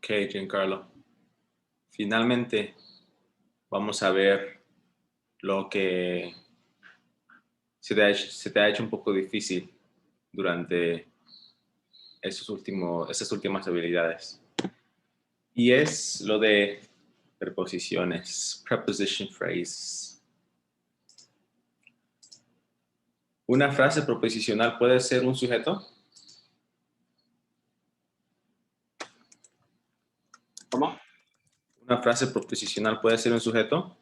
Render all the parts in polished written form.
Ok, Giancarlo. Finalmente vamos a ver lo que se te ha hecho un poco difícil durante estas últimas habilidades. Y es lo de preposiciones, preposition phrases. ¿Una frase proposicional puede ser un sujeto? ¿Cómo? ¿Una frase proposicional puede ser un sujeto?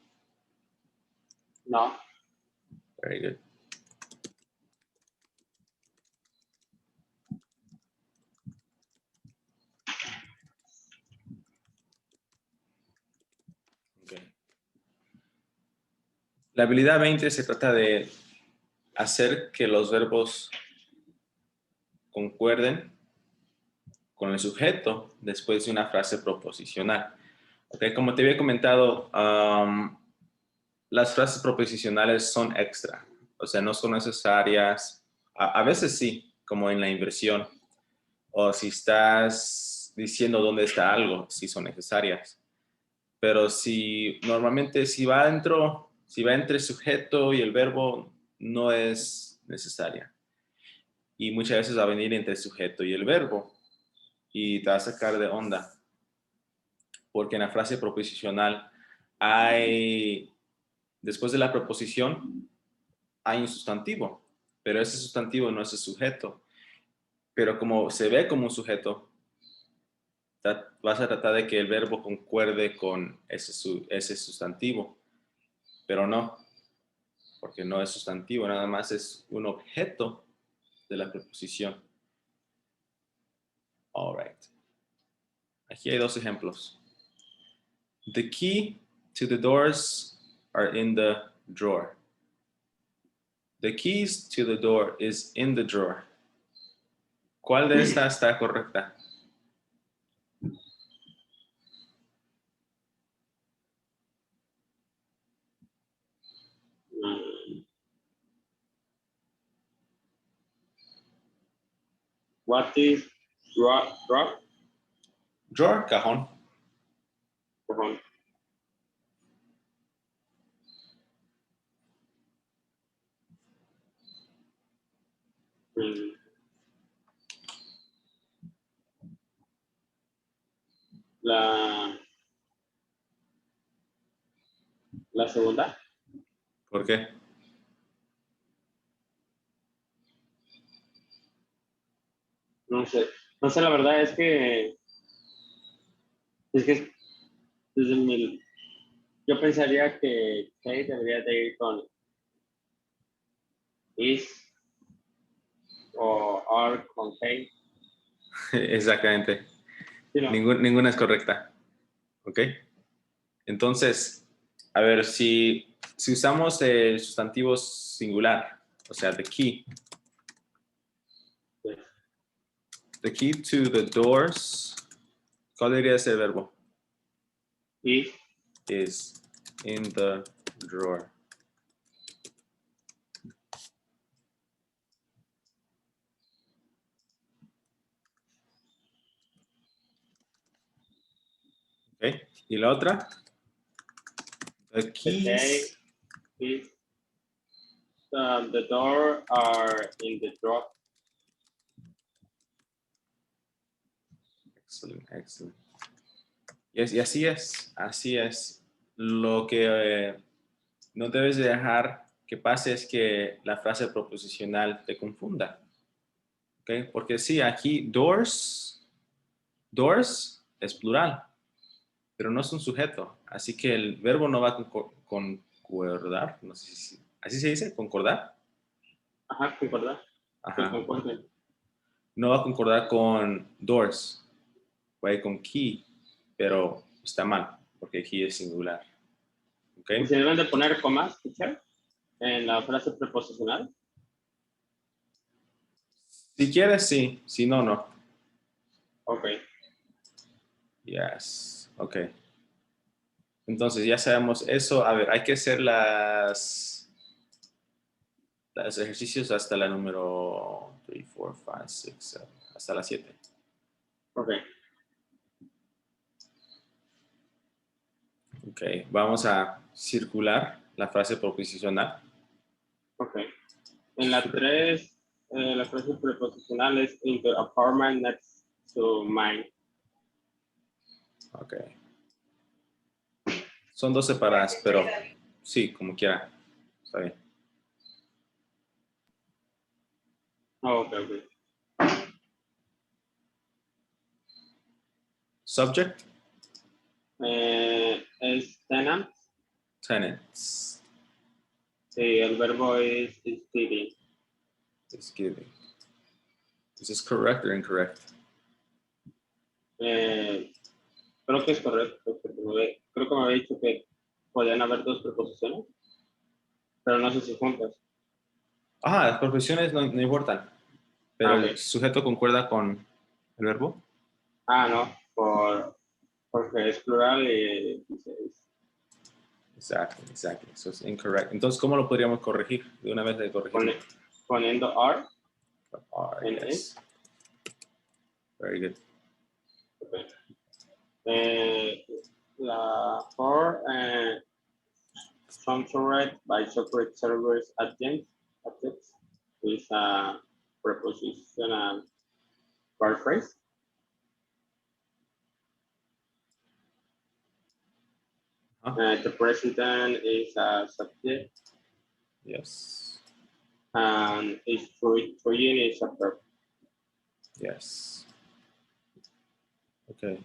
No. Very good. Okay. La habilidad 20 se trata de hacer que los verbos concuerden con el sujeto después de una frase proposicional. Okay, como te había comentado, las frases proposicionales son extra, o sea, no son necesarias. A veces sí, como en la inversión, o si estás diciendo dónde está algo, sí son necesarias. Pero si normalmente si va entre el sujeto y el verbo, no es necesaria. Y muchas veces va a venir entre el sujeto y el verbo y te va a sacar de onda. Porque en la frase proposicional después de la preposición, hay un sustantivo, pero ese sustantivo no es el sujeto. Pero como se ve como un sujeto, vas a tratar de que el verbo concuerde con ese sustantivo, pero no, porque no es sustantivo, nada más es un objeto de la preposición. All right. Aquí hay dos ejemplos. The key to the doors are in the drawer. The keys to the door is in the drawer. ¿Cuál de estas está correcta? What is drawer? Drawer, cajón. Perdón. La segunda. ¿Por qué? No sé. No sé, la verdad es que desde yo pensaría que Kate debería de ir con is o are con Kate. Exactamente. Sí, no. Ninguna es correcta. ¿Ok? Entonces, a ver, si usamos el sustantivo singular, o sea, the key to the doors, ¿cuál debería ser el verbo? Is. Is in the drawer. ¿Ok? ¿Y la otra? The keys. Is. The door are in the drawer. Excellent, excellent. Y así es. Lo que no debes de dejar que pase es que la frase proposicional te confunda. ¿Ok? Porque sí, aquí doors es plural, pero no es un sujeto. Así que el verbo no va a concordar. No sé si así se dice, concordar. Ajá, concordar. Que Ajá. concuerden. No va a concordar con doors, va a ir con key, pero está mal, porque key es singular. ¿Ok? ¿Y se deben de poner comas, teacher, en la frase preposicional? Si quieres, sí. Si no, no. Ok. Yes. Ok. Entonces ya sabemos eso. A ver, hay que hacer los ejercicios hasta la número 3, 4, 5, 6, 7, hasta la 7. Ok. Ok, vamos a circular la frase proposicional. Ok. En la 3, la frase preposicional es in the apartment next to mine. Ok. Son dos separadas, pero sí, como quiera. Está bien. Oh, ok, ok. Subject, Es tenant tenants, y el verbo es studying. is giving. Is this correct or incorrect? Creo que es correcto, porque creo que me había dicho que podían haber dos preposiciones, pero no sé si juntas. Ah, las profesiones no importan, pero Ok. el sujeto concuerda con el verbo. No, porque es plural y Exactly, exactly. So it's incorrect. Entonces, ¿cómo lo podríamos corregir? De una vez de corregirlo. poniendo are en Yes. Very good. La for sponsored by Socrates servers adjuncts is a prepositional verb phrase. The president is a subject. Yes. And is trying is a verb. Yes. Okay.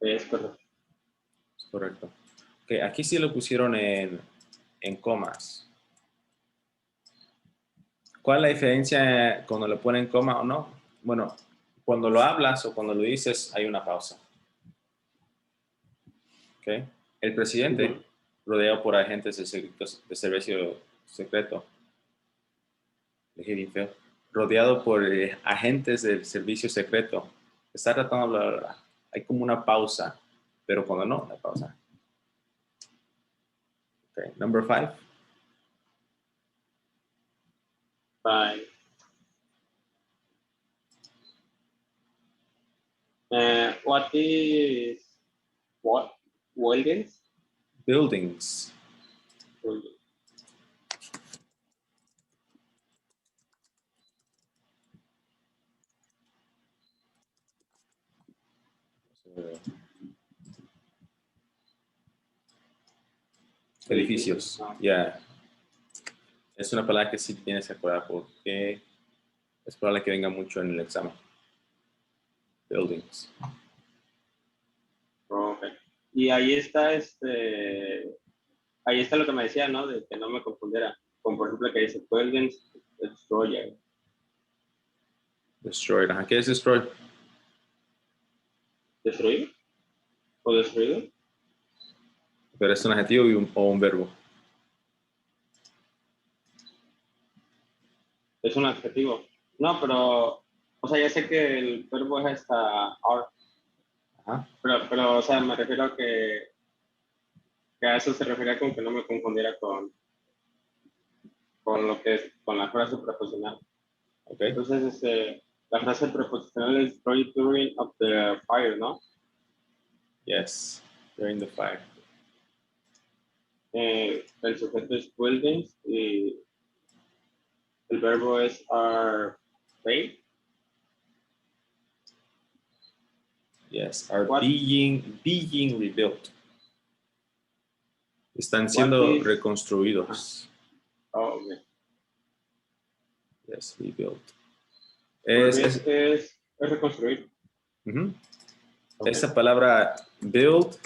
Es correcto. Es correcto. Ok, aquí sí lo pusieron en comas. ¿Cuál es la diferencia cuando lo ponen coma o no? Bueno, cuando lo hablas o cuando lo dices hay una pausa. ¿Ok? El presidente, rodeado por agentes de servicio secreto, le dije bien feo, rodeado por agentes del servicio secreto, está tratando de hablar, hay como una pausa, pero cuando no, la pausa. Ok, number 5. By what is what buildings? Buildings. Edificios. Ya. Yeah. Es una palabra que sí tienes que acordar porque es probable que venga mucho en el examen. Buildings. Okay. Y ahí está ahí está lo que me decía, ¿no? De que no me confundiera. Como por ejemplo que dice buildings destroyer. Destroyed. Ajá. ¿Qué es destroyed? ¿Destruir? ¿O destruido? Pero es un adjetivo o un verbo. Es un adjetivo. No, pero, o sea, ya sé que el verbo es hasta are. Ajá. Pero, o sea, me refiero a que a eso se refería con que no me confundiera con lo que es, con la frase preposicional. Okay. Entonces, la frase preposicional es during of the fire, ¿no? Yes, during the fire. El sujeto es buildings y el verbo es are paid. Yes, are What? being rebuilt. Están What siendo is? reconstruidos. Oh, okay. Yes, rebuilt. Es reconstruir. Okay. Okay. Esa palabra build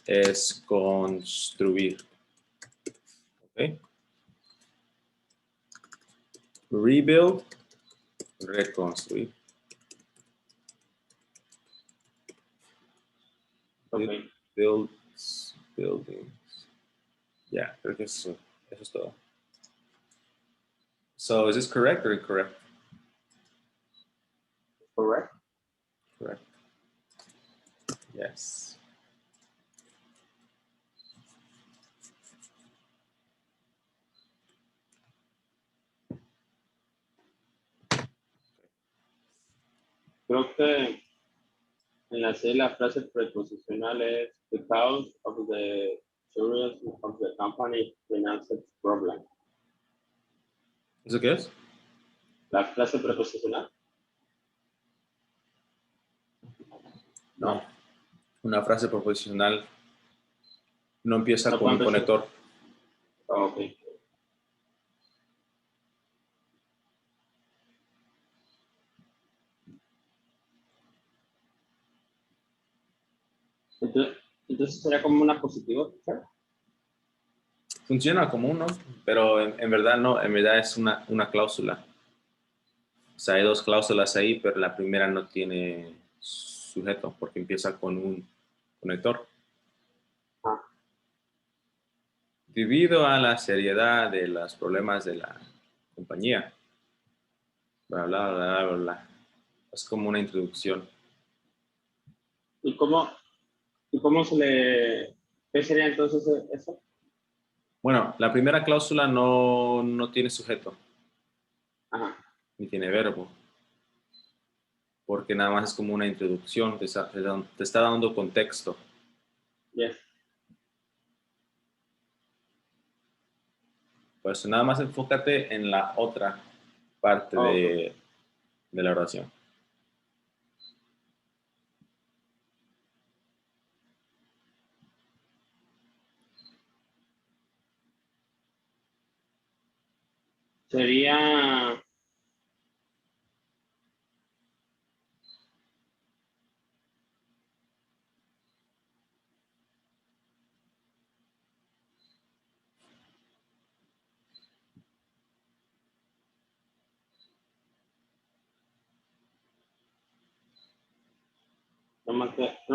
es construir. Okay. Rebuild, reconstruir. Okay. Builds, buildings. Yeah, creo que eso es todo. So is this correct or incorrect? Correct. Correct. Yes. Creo que En la C la frase preposicional es because of the seriousness of the company finances problem. ¿Eso qué es? La frase preposicional. No. Una frase proposicional no empieza No con un puede empezar. conector. Oh, ok. Entonces sería como una positiva, ¿sí? Funciona como uno, pero en verdad no, en verdad es una cláusula. O sea, hay dos cláusulas ahí, pero la primera no tiene sujeto porque empieza con un conector. Ah, Debido a la seriedad de los problemas de la compañía, bla, bla, bla, bla, bla. Es como una introducción. ¿y cómo se le... ¿Qué sería entonces eso? Bueno, la primera cláusula no tiene sujeto, Ajá. ni tiene verbo, porque nada más es como una introducción, te está dando contexto. Yes. Por eso nada más enfócate en la otra parte Oh, ok. de la oración. Sería... no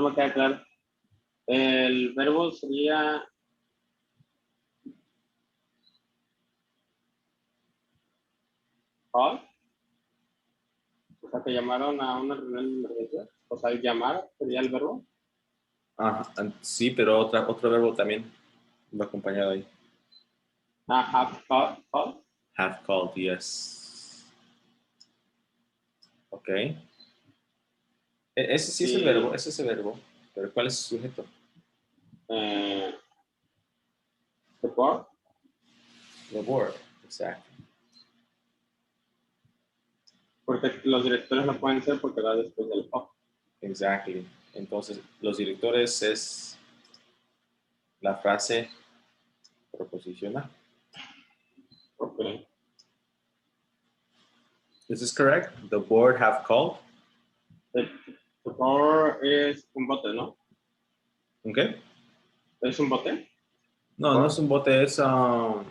me queda claro. El verbo sería call, o sea, que llamaron a una reunión de emergencia. O sea, el llamar sería el verbo. Ajá, sí, pero otro verbo también va acompañado ahí. Ah, have call. Have called, yes. Ok. Ese sí es el verbo, Y ese es el verbo. Pero ¿cuál es el sujeto? eh, support. The word, exacto. Porque los directores no pueden ser porque va después del of. Exactly. Entonces, los directores es la frase proposicional. Okay. Is this correct? The board have called. El support es un bote, ¿no? Okay. ¿Es un bote? No, no es un bote, es ¿cómo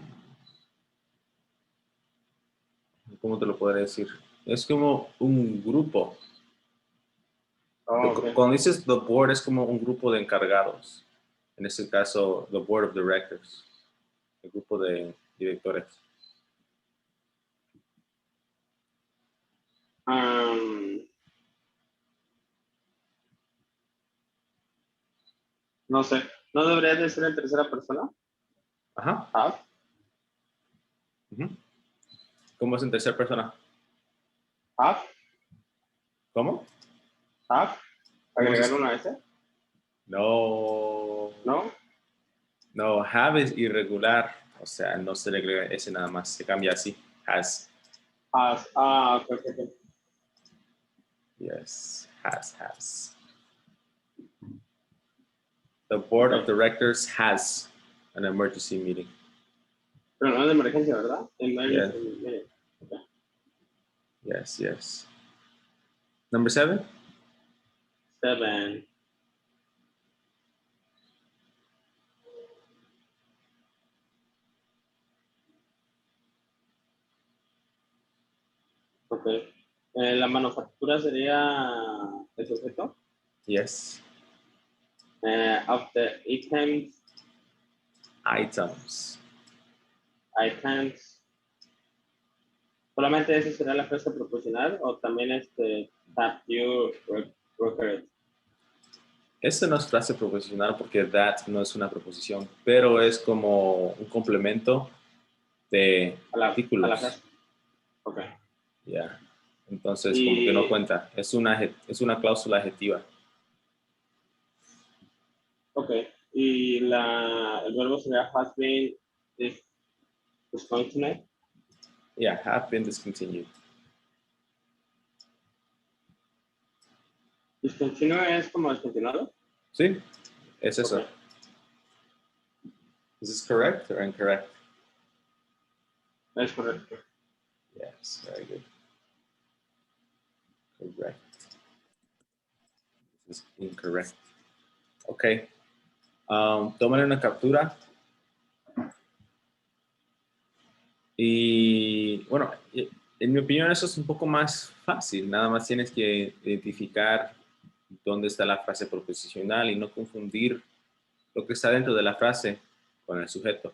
te lo podré decir? Es como un grupo. Oh, ok. Cuando dices the board es como un grupo de encargados. En este caso, the board of directors. El grupo de directores. Um, no sé. ¿No debería de ser en tercera persona? Ajá. Have. Ujú. ¿Cómo es en tercera persona? Have. ¿Cómo? Have. ¿Cómo Agregar es? una S. No. ¿No? No, have es irregular. O sea, no se le agrega ese nada más. Se cambia así. Has. Has. Ah, ok, ok, ok. Yes. Has. The board of Ok. directors has an emergency meeting. Pero no es de emergencia, ¿verdad? Yeah. Emergency. Okay. Yes. Number 7. 7. Ok. La manufactura sería el sujeto. Yes. Of the Items. items. ¿Solamente esa sería la frase proporcional o también that you required? Esta no es frase proposicional porque that no es una proposición, pero es como un complemento de A la artículos. frase. Ok. Ya. Entonces, como que no Y cuenta. Es una cláusula adjetiva. Ok. Y el verbo sería has been discontinued. Yeah, have been discontinued. Discontinued es como descontinuado. ¿Sí? Es eso. Ok. Is this correct or incorrect? Es correcto. Yes, very good. Correct. This is incorrect. Ok. Tómale una captura. Y bueno, en mi opinión eso es un poco más fácil. Nada más tienes que identificar dónde está la frase proposicional y no confundir lo que está dentro de la frase con el sujeto.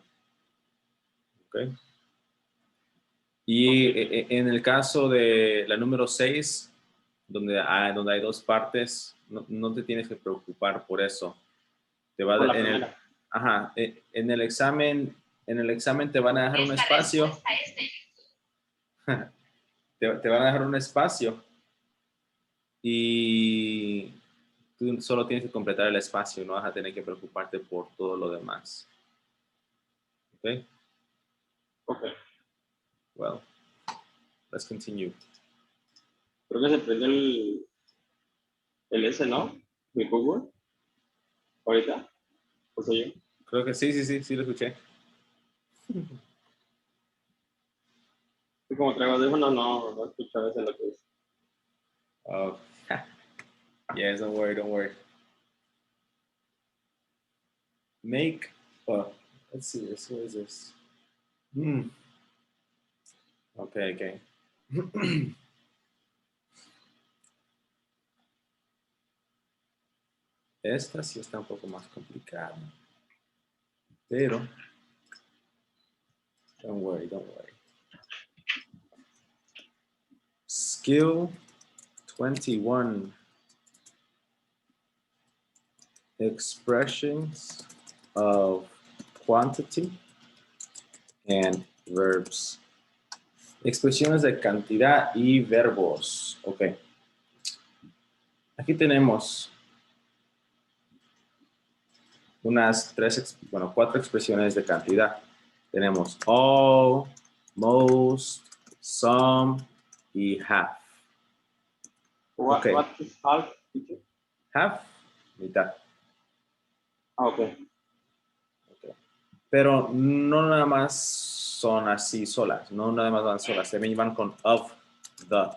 ¿Ok? Y en el caso de la número 6, donde hay dos partes, no te tienes que preocupar por eso. Te va a Por dar- la primera. ajá, en el examen te van a dejar un espacio. Te van a dejar un espacio y tú solo tienes que completar el espacio, no vas a tener que preocuparte por todo lo demás. ¿Ok? Ok. Well, let's continue. Creo que se prendió el S, ¿no? Mi Google. Ahorita. O sea, yo. Creo que sí lo escuché. Y como traigo audífonos, no escucho a veces lo que es. Oh, yes, don't worry. Make, let's see this, what is this? Okay. Esta sí está un poco más complicada, pero don't worry. Skill 21. Expressions of quantity and verbs. Expresiones de cantidad y verbos. Ok. Aquí tenemos cuatro expresiones de cantidad. Tenemos all, most, some y half. What Okay. is half? Half, mitad. Ah, ok. Pero no nada más son así solas, no nada más van solas, también van con of the.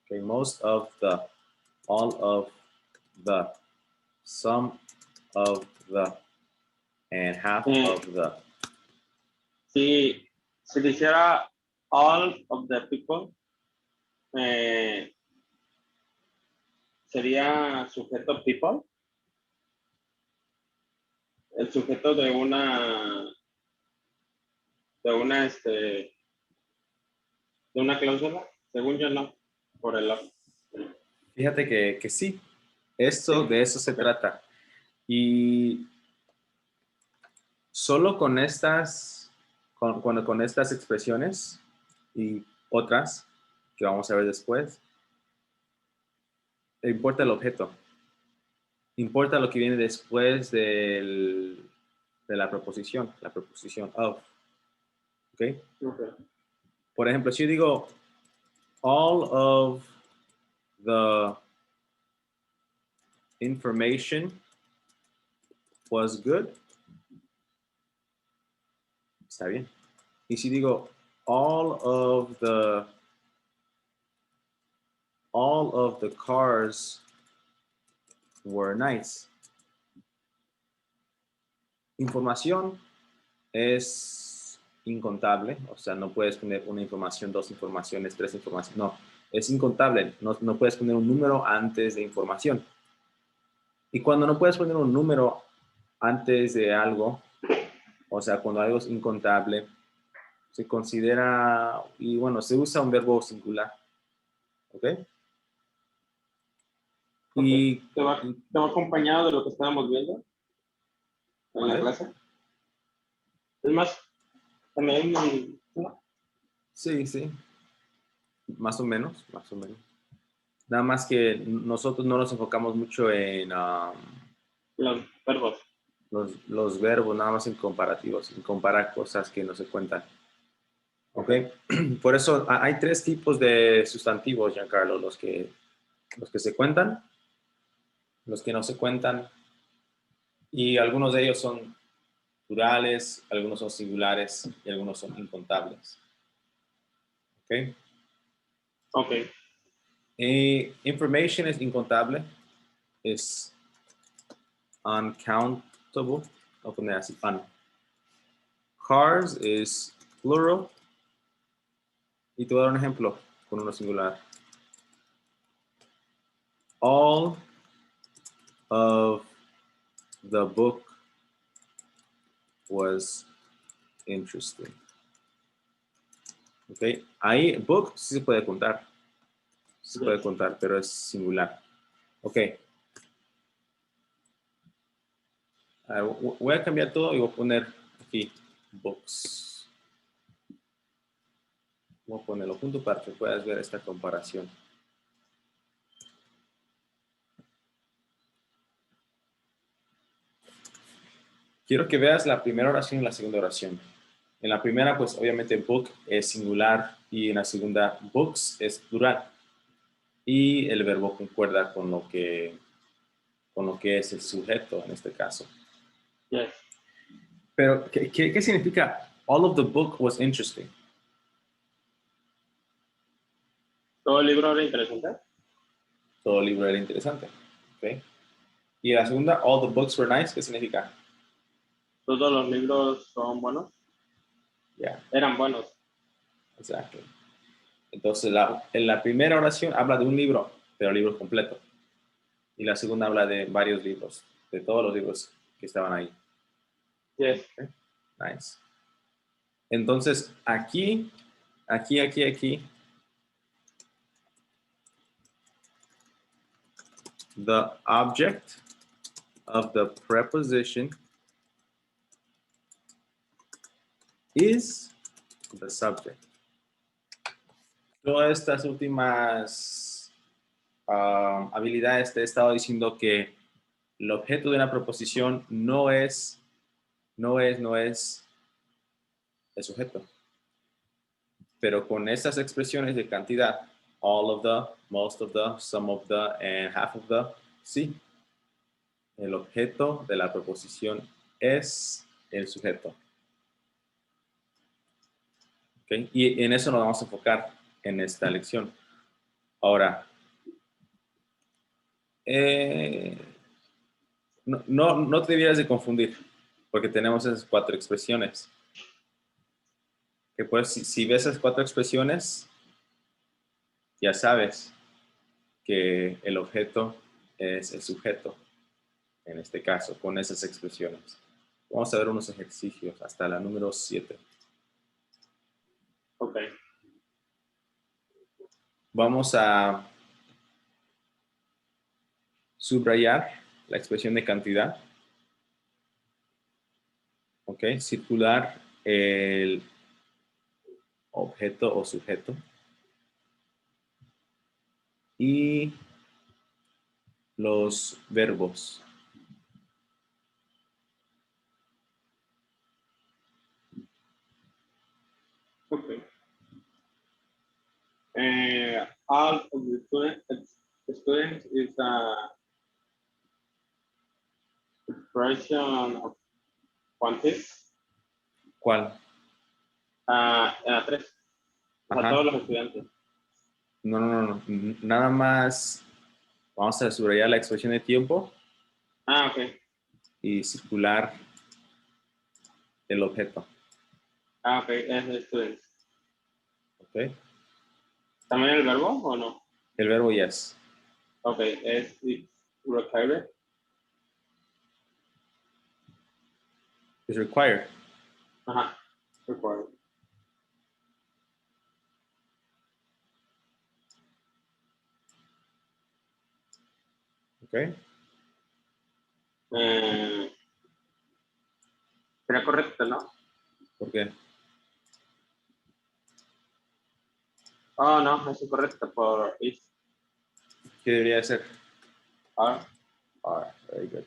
Okay, most of the, all of the, some of the, and half of the. Si dijera all of the people, sería sujeto people. El sujeto de una cláusula, según yo no, por el of. Fíjate que sí, Sí, de eso se trata. Y solo con estas, con estas expresiones y otras que vamos a ver después, importa el objeto. Importa lo que viene después de la proposición of. ¿Ok? okay. Por ejemplo, si yo digo all of the information was good, está bien. Y si digo all of the cars were nice. Información es incontable, o sea, no puedes poner una información, dos informaciones, tres informaciones, no, es incontable, no puedes poner un número antes de información. Y cuando no puedes poner un número antes de algo, o sea, cuando algo es incontable, se considera, y bueno, se usa un verbo singular, ¿ok? Y, ¿Te va acompañado de lo que estábamos viendo en la clase? Es más, también, ¿no? Sí, más o menos. Nada más que nosotros no nos enfocamos mucho en Los verbos. Los verbos nada más en comparativos, en comparar cosas que no se cuentan. ¿Ok? Por eso hay tres tipos de sustantivos, Giancarlo, los que se cuentan, los que no se cuentan, y algunos de ellos son plurales, algunos son singulares y algunos son incontables. ¿Ok? Ok. Information es incontable, es uncountable, I'll poner así, un. Cars es plural, y te voy a dar un ejemplo con uno singular. All of the book was interesting. Ok, ahí book sí se puede contar. Sí se puede contar, pero es singular. Ok. Voy a cambiar todo y voy a poner aquí books. Voy a ponerlo junto para que puedas ver esta comparación. Quiero que veas la primera oración y la segunda oración. En la primera, pues obviamente book es singular y en la segunda books es plural. Y el verbo concuerda con lo que es el sujeto en este caso. Yes. Pero, ¿qué significa all of the book was interesting? ¿Todo el libro era interesante? Todo libro era interesante. ¿Okay? Y la segunda, all the books were nice, ¿qué significa? ¿Todos los libros son buenos? Yeah, Eran buenos. exactly. Entonces, en la primera oración habla de un libro, pero el libro completo. Y la segunda habla de varios libros, de todos los libros que estaban ahí. Yes. Okay? Nice. Entonces, aquí, the object of the preposition is the subject. Todas estas últimas habilidades te he estado diciendo que el objeto de una proposición no es el sujeto. Pero con estas expresiones de cantidad, all of the, most of the, some of the, and half of the, sí, el objeto de la proposición es el sujeto. ¿Okay? Y en eso nos vamos a enfocar en esta lección. Ahora, no te debieras de confundir, porque tenemos esas cuatro expresiones. Que pues, si ves esas cuatro expresiones, ya sabes que el objeto es el sujeto, en este caso, con esas expresiones. Vamos a ver unos ejercicios hasta la número 7. Ok. Vamos a subrayar la expresión de cantidad. Ok, circular el objeto o sujeto. Y los verbos. Okay. All of the students is a expression of quantity. ¿Cuál? En la 3. O sea, Ajá. todos los estudiantes. No. Nada más vamos a subrayar la expresión de tiempo Ok. y circular el objeto. Ok, es de students. Ok. ¿También el verbo o no? El verbo yes. Ok, es required. Is required. Ajá, required. Ok. Sería correcto, ¿no? ¿Por qué? Oh, no, es incorrecto por is. ¿Qué debería ser? Are. Are. Very good.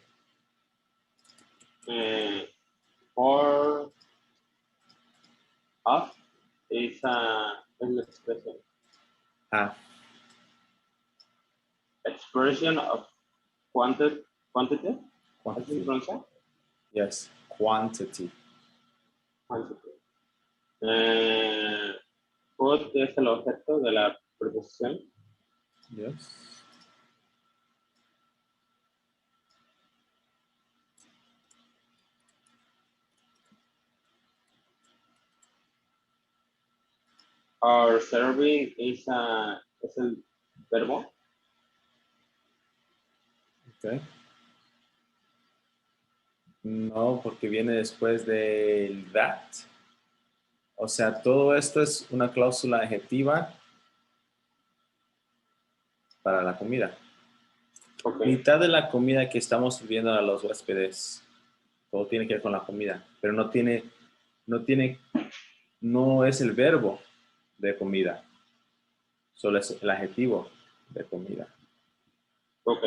For of is an expression. Half. Expression of quantity. Quantity. Yes, quantity. Quantity. Food es el objeto de la preposición. Yes. Our serving es el verbo. Okay. No, porque viene después del that. O sea, todo esto es una cláusula adjetiva para la comida. Okay. Mitad de la comida que estamos sirviendo a los huéspedes, todo tiene que ver con la comida, pero no es el verbo de comida, solo es el adjetivo de comida. Ok.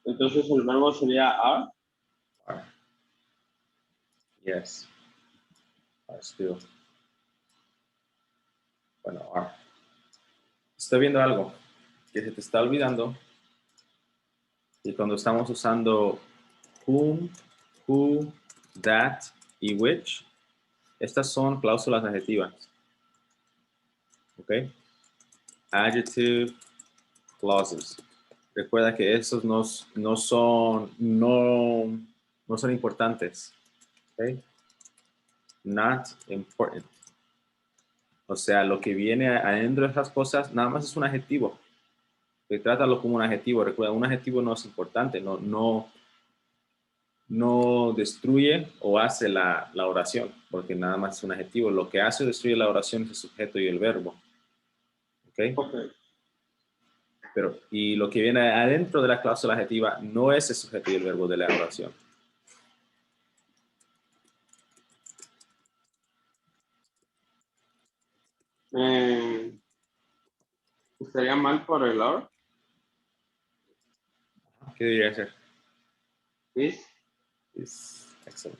Entonces el verbo sería are. Are. Yes. Are still. Bueno, are. Estoy viendo algo que se te está olvidando. Y cuando estamos usando whom, who, that y which, estas son cláusulas adjetivas. ¿Ok? Adjective clauses. Recuerda que esos no son importantes. ¿Ok? Not important. O sea, lo que viene adentro de esas cosas nada más es un adjetivo. Trátalo como un adjetivo. Recuerda, un adjetivo no es importante, no destruye o hace la oración, porque nada más es un adjetivo. Lo que hace o destruye la oración es el sujeto y el verbo. ¿Ok? Okay. Y lo que viene adentro de la cláusula adjetiva no es el sujeto y el verbo de la oración. ¿Estaría mal por el are? ¿Qué debería ser? Is. Excellent.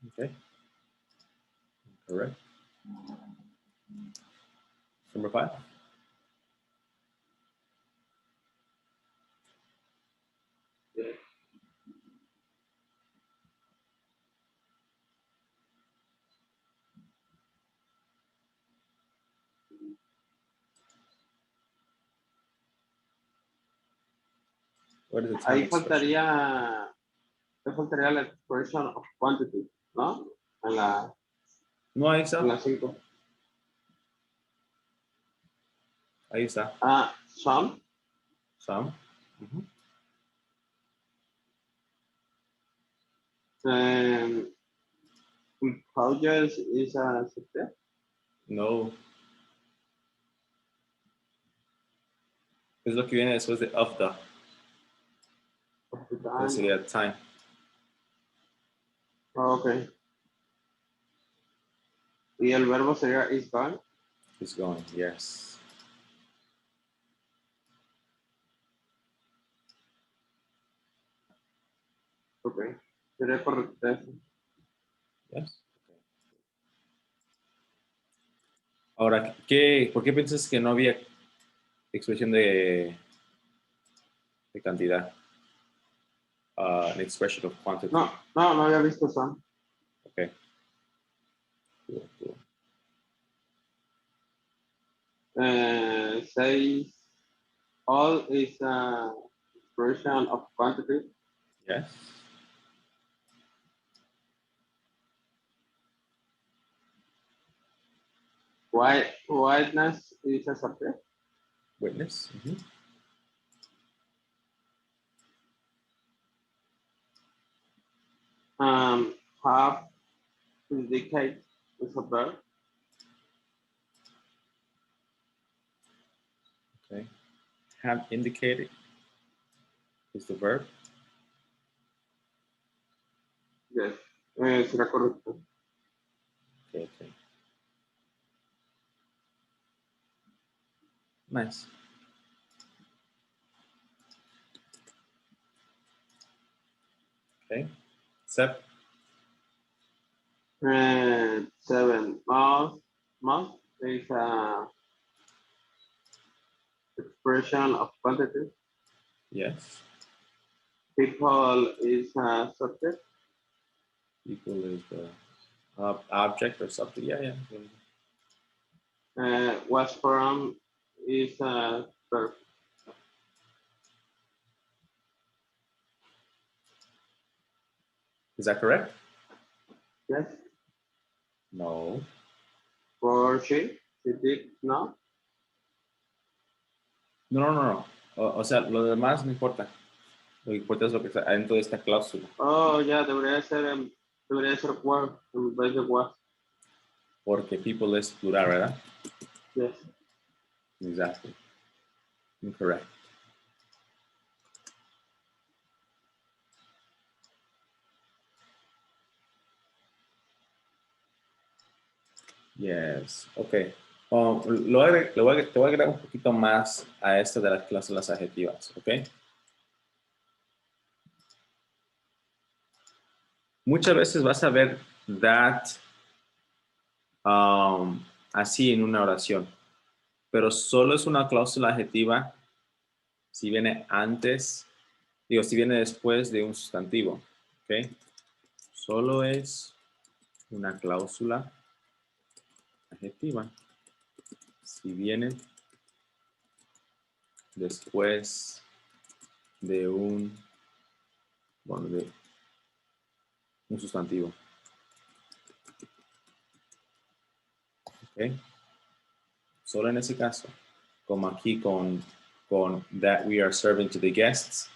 Okay. Correct. Number 5. Ahí faltaría la expression of quantity, ¿no? No, ahí está. En la 5. Ahí está. Some. Some. Uh-huh. Colleges is a subject. No. Es lo que viene después de of the. Entonces sería time. Ok. Y el verbo sería is gone. Is going, yes. Ok. Sería correcto eso. Yes. Okay. Ahora, ¿por qué piensas que no había expresión de cantidad? An expression of quantity. No había visto some. Okay. Cool. Says all is a expression of quantity. Yes. Whiteness is a subject. Witness. Mm-hmm. Have indicate is a verb. Okay. Have indicated is the verb. Yes. Será correcto. Okay. Nice. Okay. Sep. 7. Must is a expression of quantity. Yes. People is a subject. People is the object or something. Yeah. Was from is a verb. Is that correct? Yes. No. For she did not. No. O sea, lo demás no importa. Lo que importa es lo que está dentro de esta cláusula. Oh, ya, debería ser were en vez de was. Porque people es plural, ¿verdad? Yes. Exactly. Incorrect. Yes. Ok. Te voy a agregar un poquito más a esto de las cláusulas adjetivas. Ok. Muchas veces vas a ver that así en una oración, pero solo es una cláusula adjetiva si viene antes, si viene después de un sustantivo. Ok. Solo es una cláusula adjetiva si viene después de un sustantivo. ¿Okay? Solo en ese caso, como aquí con that we are serving to the guests,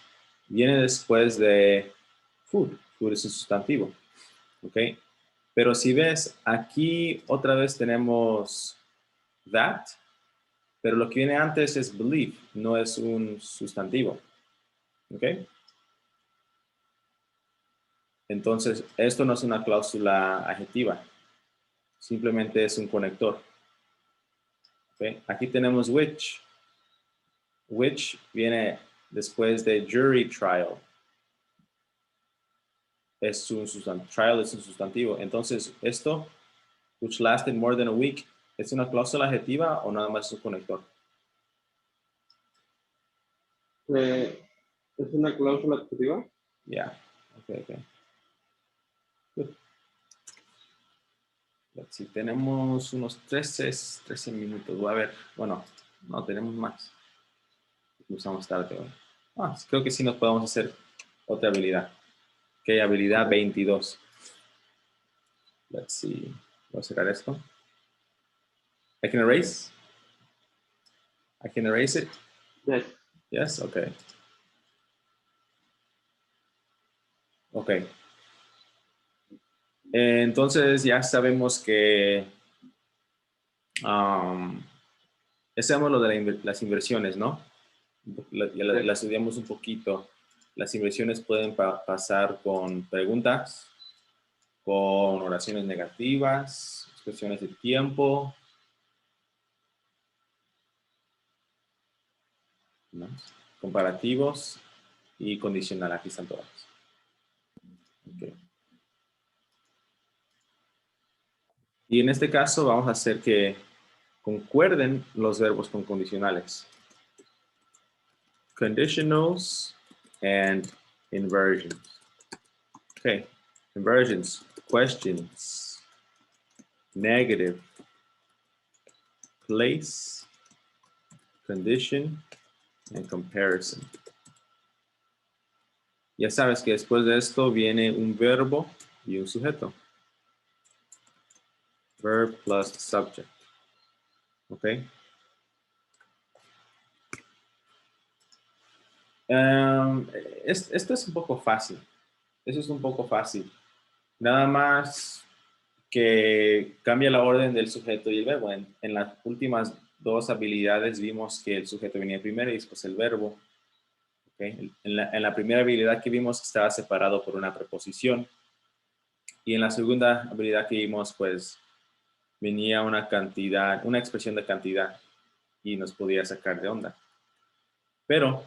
viene después de food. Food es un sustantivo. ¿Ok? Pero si ves, aquí otra vez tenemos that, pero lo que viene antes es believe, no es un sustantivo. ¿Ok? Entonces, esto no es una cláusula adjetiva, simplemente es un conector. ¿Okay? Aquí tenemos which. Which viene después de jury trial. Es un sustantivo. Trial es un sustantivo. Entonces, esto, which lasted more than a week, ¿es una cláusula adjetiva o nada más es un conector? ¿Es una cláusula adjetiva? Yeah. Okay. Good. Let's see. Tenemos unos 13 minutos. Voy a ver. Bueno, no tenemos más. Usamos tarde hoy. Creo que sí nos podemos hacer otra habilidad. Ok, habilidad 22. Let's see. Voy a cerrar esto. I can erase. I can erase it. Yes. Yes, okay. Ok. Entonces ya sabemos que hacemos lo de las inversiones, ¿no? La estudiamos un poquito. Las inversiones pueden pasar con preguntas, con oraciones negativas, expresiones de tiempo, ¿no? Comparativos y condicional. Aquí están todas. Okay. Y en este caso vamos a hacer que concuerden los verbos con condicionales. Conditionals and inversions. Okay, inversions, questions, negative, place, condition, and comparison. Ya sabes que después de esto viene un verbo y un sujeto. Verb plus subject. Okay. Esto es un poco fácil. Eso es un poco fácil. Nada más que cambia la orden del sujeto y el verbo. En las últimas dos habilidades vimos que el sujeto venía primero y después el verbo. ¿Okay? En la primera habilidad que vimos estaba separado por una preposición. Y en la segunda habilidad que vimos, pues, venía una cantidad, una expresión de cantidad. y nos podía sacar de onda. Pero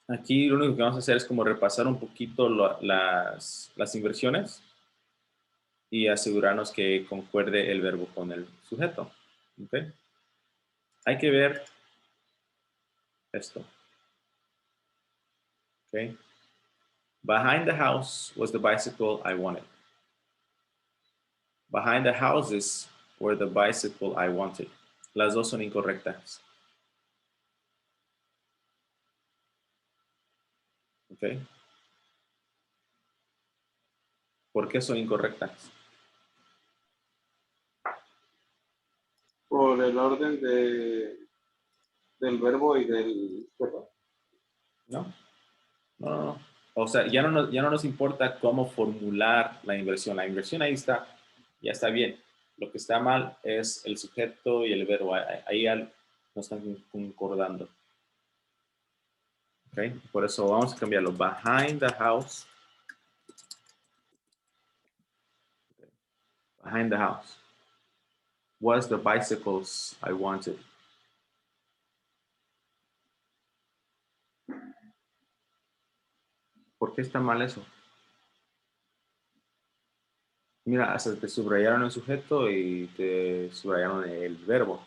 aquí lo único que vamos a hacer es como repasar un poquito las inversiones y asegurarnos que concuerde el verbo con el sujeto. ¿Okay? Hay que ver esto. Okay? Behind the house was the bicycle I wanted. Behind the houses were the bicycle I wanted. Las dos son incorrectas. Okay? ¿Por qué son incorrectas? Por el orden del verbo y del sujeto. ¿No? No. O sea, ya no nos importa cómo formular la inversión. La inversión ahí está, ya está bien. Lo que está mal es el sujeto y el verbo. Ahí no están concordando. ¿Ok? Por eso vamos a cambiarlo. Behind the house. Behind the house was the bicycles I wanted. ¿Por qué está mal eso? Mira, hasta te subrayaron el sujeto y te subrayaron el verbo.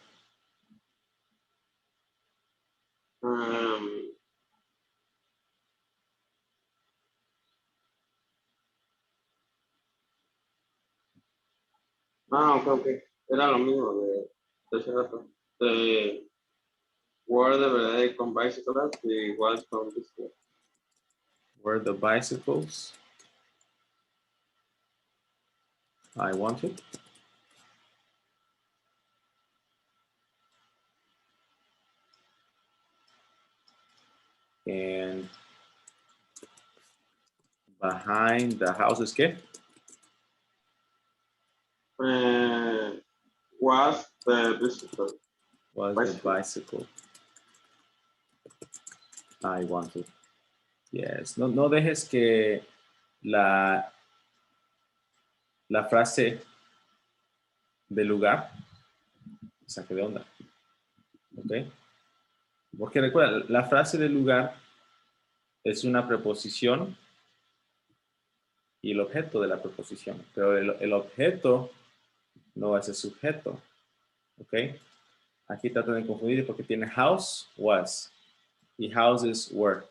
Ok. Era lo mismo de ese rato. Word debería de ir con bicycle y igual con bicycle. Were the bicycles I wanted. And behind the house is ¿qué? Was the bicycle. Was the bicycle I wanted. Yes. No dejes que la frase del lugar saque de onda. ¿Ok? Porque recuerda, la frase del lugar es una preposición y el objeto de la preposición. Pero el objeto no es el sujeto. ¿Ok? Aquí tratan de confundir porque tiene house, was. Y houses, were.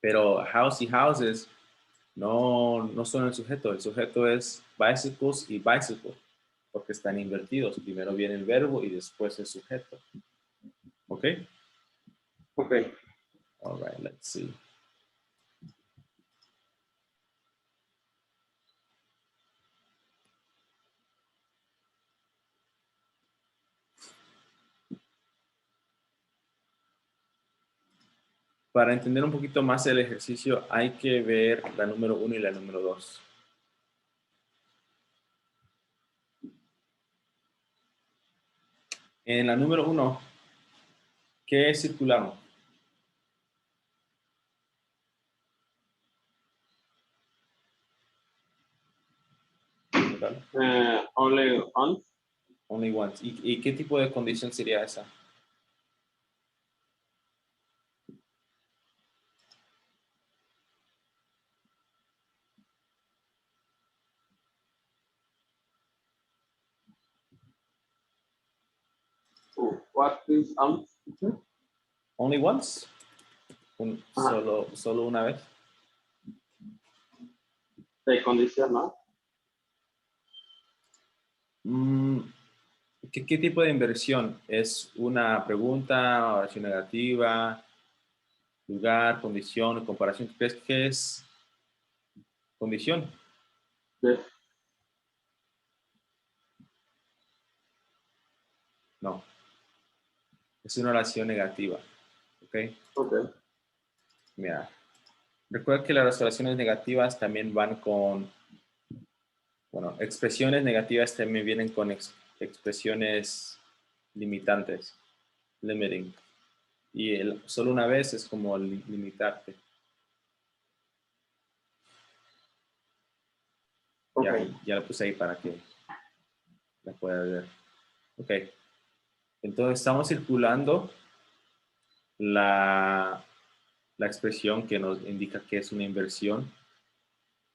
Pero house y houses no son el sujeto. El sujeto es bicycles y bicycle. Porque están invertidos. Primero viene el verbo y después el sujeto. ¿Ok? Ok. All right, let's see. Para entender un poquito más el ejercicio, hay que ver la número 1 y la número 2. En la número 1, ¿qué circulamos? Only once. Only once. ¿Y qué tipo de condición sería esa? What is once? Only once. Solo una vez. De condición, ¿no? ¿Qué tipo de inversión? ¿Es una pregunta, oración negativa, lugar, condición, comparación? ¿Crees que es condición? Yes. No. Es una oración negativa. ¿Ok? Ok. Mira. Recuerda que las oraciones negativas también van con, bueno, expresiones negativas también vienen con expresiones limitantes, limiting. Y solo una vez es como limitarte. Okay. Ya la puse ahí para que la puedas ver. Ok. Entonces estamos circulando la expresión que nos indica que es una inversión.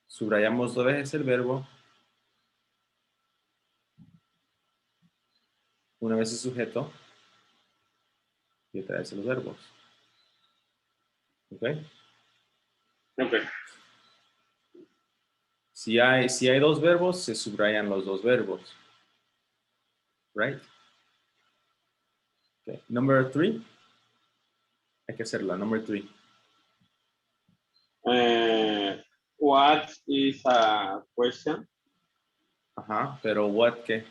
Subrayamos 2 veces el verbo. Una vez el sujeto y otra vez los verbos. ¿Ok? Ok. Si hay 2 verbos, se subrayan los 2 verbos. Right? Okay. Number 3. Hay que hacerla. Number 3. What is a question? Ajá, pero what qué?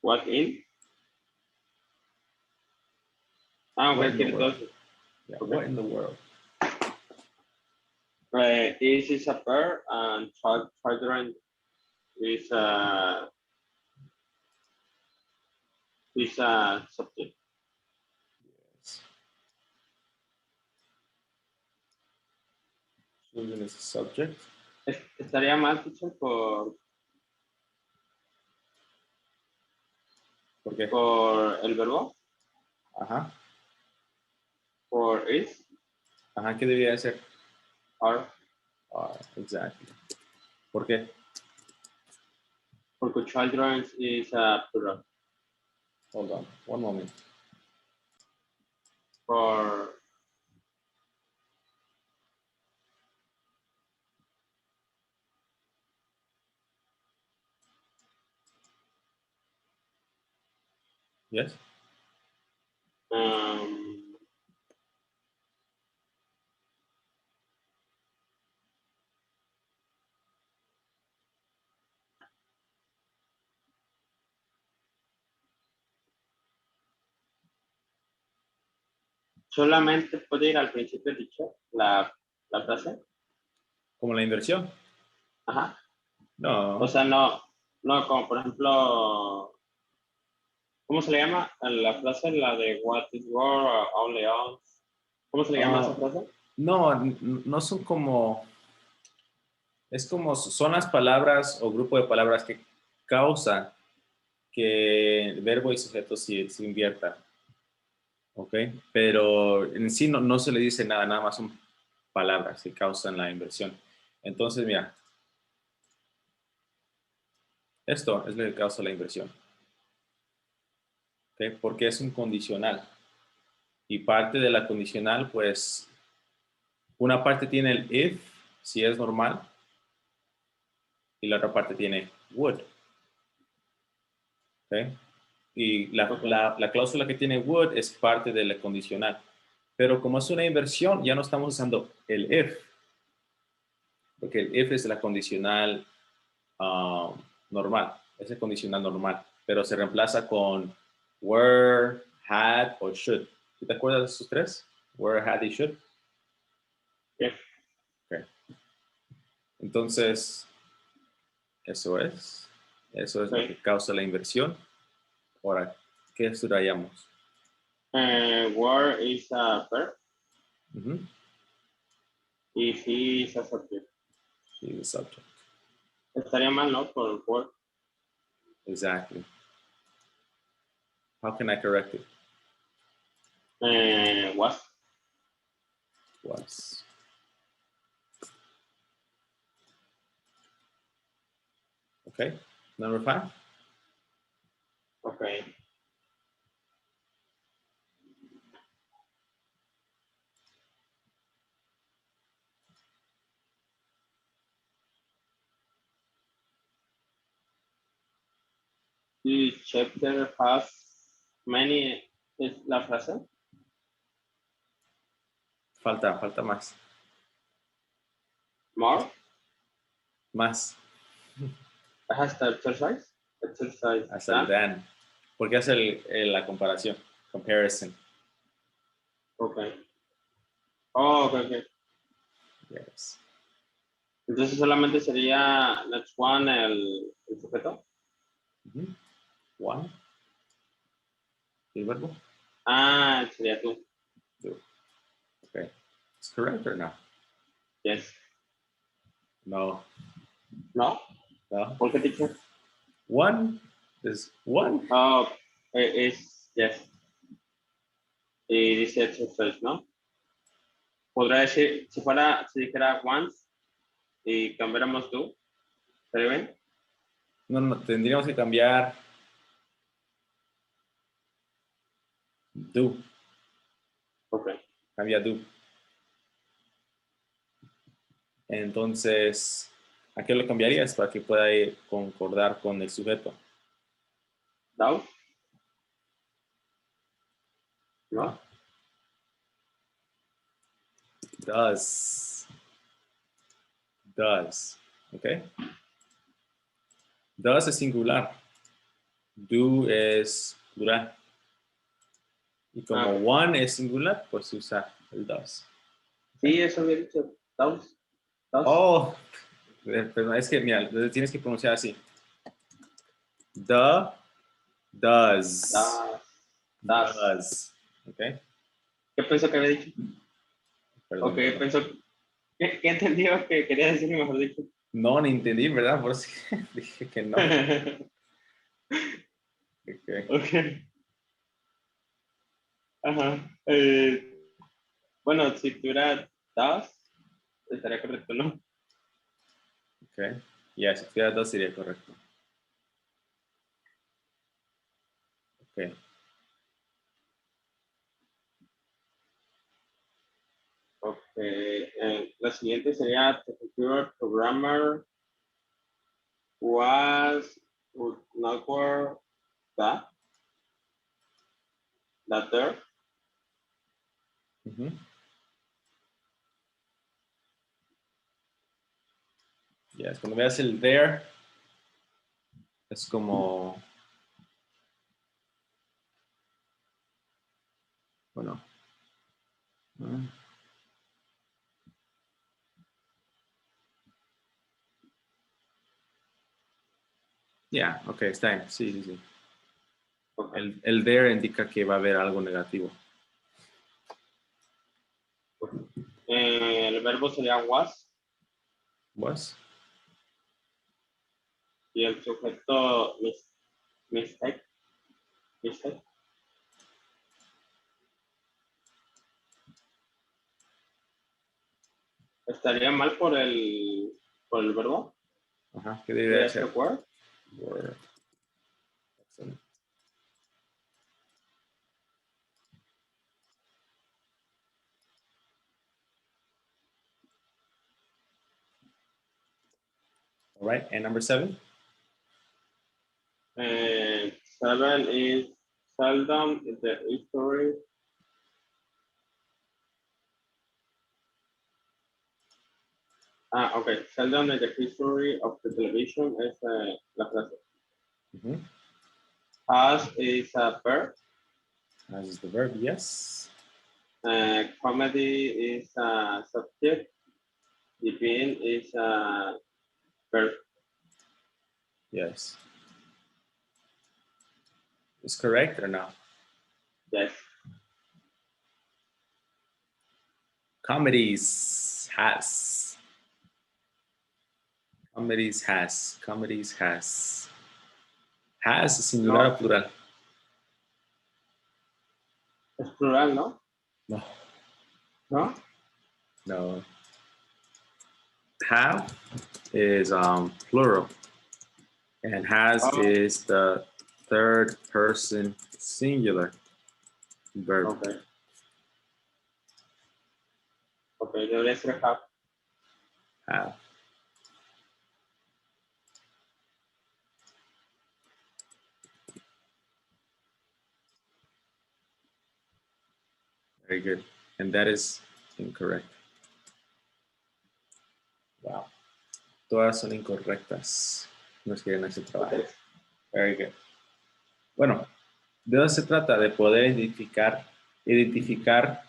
What in? Ah, What ok, in the quiere world? entonces. Yeah, Okay. what in the world? This is a pair and children is a subject. Yes. Children is a subject. Estaría mal, teacher, por ¿Por qué? por el verbo, Ajá. por is, Ajá, ¿qué debería de ser? are, Exactly. ¿Por qué? porque children is a plural. Hold on. One moment. For Yes? um, solamente puede ir al principio dicho la frase. ¿Como la inversión? Ajá. No. O sea, no como por ejemplo, ¿cómo se le llama? La frase, la de what is war, only on. ¿Cómo se le llama esa frase? No, no son como... Es como son las palabras o grupo de palabras que causan que el verbo y sujeto se inviertan. ¿Ok? Pero en sí no se le dice nada, nada más son palabras que causan la inversión. Entonces, mira, esto es lo que causa la inversión. ¿Ok? Porque es un condicional. Y parte de la condicional, pues, una parte tiene el if, si es normal, y la otra parte tiene would. ¿Ok? Y la cláusula que tiene would es parte de la condicional. Pero como es una inversión, ya no estamos usando el if, porque el if es la condicional normal, es el condicional normal, pero se reemplaza con were, had o should. ¿Te acuerdas de esos 3? Were, had y should. Sí. Okay. Entonces, eso es lo que causa la inversión. Ahora, ¿qué subrayamos? Were is a verb. Uh-huh. Y he is a subject. He is the subject. Estaría mal, ¿no? Por were. Exactly. How can I correct it? Was. Was. Okay. Number 5. Okay. This chapter has many, es la frase. Falta más. More. Más. Has the exercise. Exercise. Hasta el than. Porque hace la comparación. Comparison. Okay. Oh, okay. Yes. Entonces solamente sería next one el sujeto. Uh-huh. One. ¿Y el verbo? Ah, sería tú. Do. Okay. Is correct or no? Yes. No. No. No. ¿Por qué, teacher? One Es one. Oh, es yes. Y dice exercise, ¿no? Podría decir, si dijera once y cambiáramos do, ¿estaría bien? No, tendríamos que cambiar do. Ok. Cambia do. Entonces, ¿a qué lo cambiarías para que pueda concordar con el sujeto? Thou. ¿No? Does. Does. ¿Ok? Does es singular. Do es plural. Y como one es singular, pues se usa el does. Sí, eso había dicho. Thous. Oh, pero es que, mira, tienes que pronunciar así. The, does. Das. Does. ¿Ok? ¿Qué pensó que había dicho? Perdón, Ok, perdón. pensó. ¿Qué entendió que quería decir, mejor dicho? No, ni entendí, ¿verdad? Por eso dije que no. Okay. Ok. Ajá. Bueno, si tuviera das, estaría correcto, ¿no? Ok. Ya, si tuviera dos sería correcto. Ok. Ok. La siguiente sería the computer programmer would not work that there. Ujú. Ya, cuando veas el there, es como, bueno. Ya, ok, está bien. Sí, sí, sí. Okay. El there indica que va a haber algo negativo. El verbo sería was Was. y el sujeto mistake. Mistake. ¿Estaría mal por el verbo? Ajá, ¿qué debería ¿Debería ser ser? were? Were. Excellent. All right, and number 7? Seven is seldom in the history. Okay. Seldom in the history of the television es la frase. Mm-hmm. Has is a verb. As is the verb, yes. Comedy is a subject. Depend is a verb. Yes. Is correct or no? Yes. Comedies has. Comedies has. Comedies has. Has, singular No, o plural? es plural, ¿no? No. ¿No? No. Have is plural. And has Oh, is the third person singular verb. okay. Okay, debería ser have. Have. Very good. And that is incorrect. Wow. Todas son incorrectas. Nos quieren hacer trabajo. Okay. Very good. Bueno, de eso se trata, de poder identificar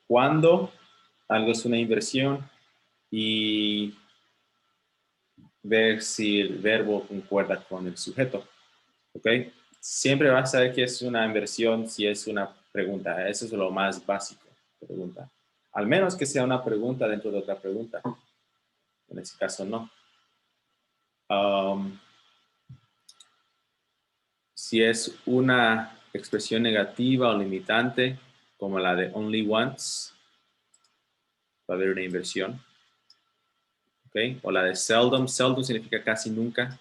cuándo algo es una inversión y ver si el verbo concuerda con el sujeto. ¿Ok? Siempre vas a saber que es una inversión si es una pregunta. Eso es lo más básico, pregunta. Al menos que sea una pregunta dentro de otra pregunta. En este caso, no. Si es una expresión negativa o limitante, como la de only once, va a haber una inversión. ¿Ok? O la de seldom. Seldom significa casi nunca.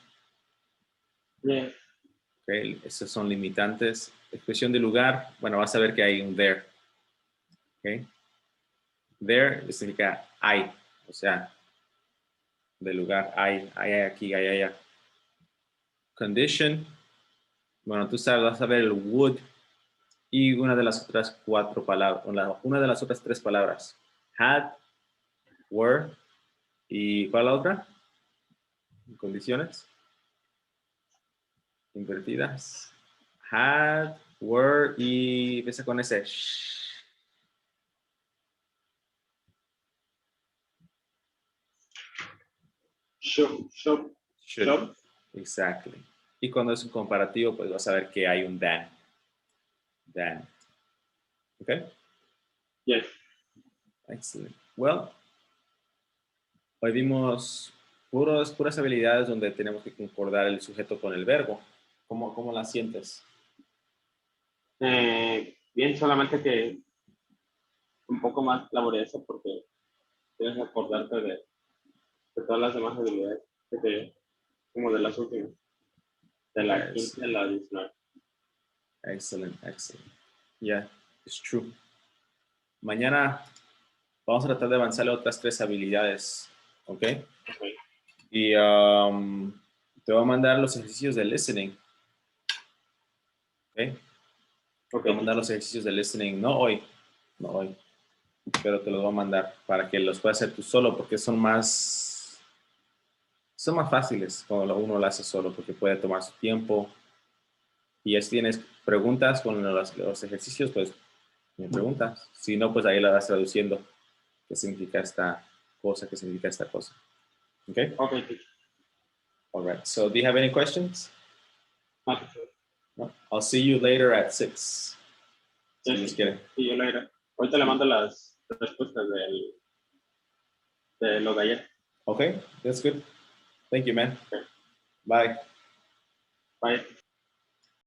Yeah. ¿Ok? Esos son limitantes. Expresión de lugar, bueno, vas a ver que hay un there. ¿Ok? There significa hay, o sea, de lugar, hay aquí, hay allá. Condition, bueno, tú sabes, vas a ver el would y una de las otras cuatro palabras, una de las otras tres palabras. Had, were, y ¿cuál es la otra? Condiciones invertidas. Had, were y empieza con ese. Should. Should. Exactly. Y cuando es un comparativo, pues vas a ver que hay un than. Than. Okay? Yes. Excellent. Well, hoy vimos puras habilidades donde tenemos que concordar el sujeto con el verbo. ¿Cómo las sientes? Bien, solamente que un poco más laborioso porque tienes que acordarte de todas las demás habilidades que te, como de las últimas, de la Yes. 15 a la 19. Excellent, excellent. Yeah, it's true. Mañana vamos a tratar de avanzar a otras tres habilidades, ¿ok? Okay. Y te voy a mandar los ejercicios de listening, ¿ok? Te voy a mandar los ejercicios de listening, no hoy, pero te los voy a mandar para que los puedas hacer tú solo, porque son más fáciles cuando uno lo hace solo, porque puede tomar su tiempo. Y si tienes preguntas con los ejercicios, pues me preguntas. Si no, pues ahí la vas traduciendo. ¿Qué significa esta cosa? ¿Qué significa esta cosa? Okay? Okay, teacher. All right. So, do you have any questions? No, teacher. No? I'll see you later at 6. Si Yes, Dios quiere. sí, yo le diré. Ahorita le mando las respuestas de lo de ayer. Okay, that's good. Thank you, man. Okay. Bye. Bye.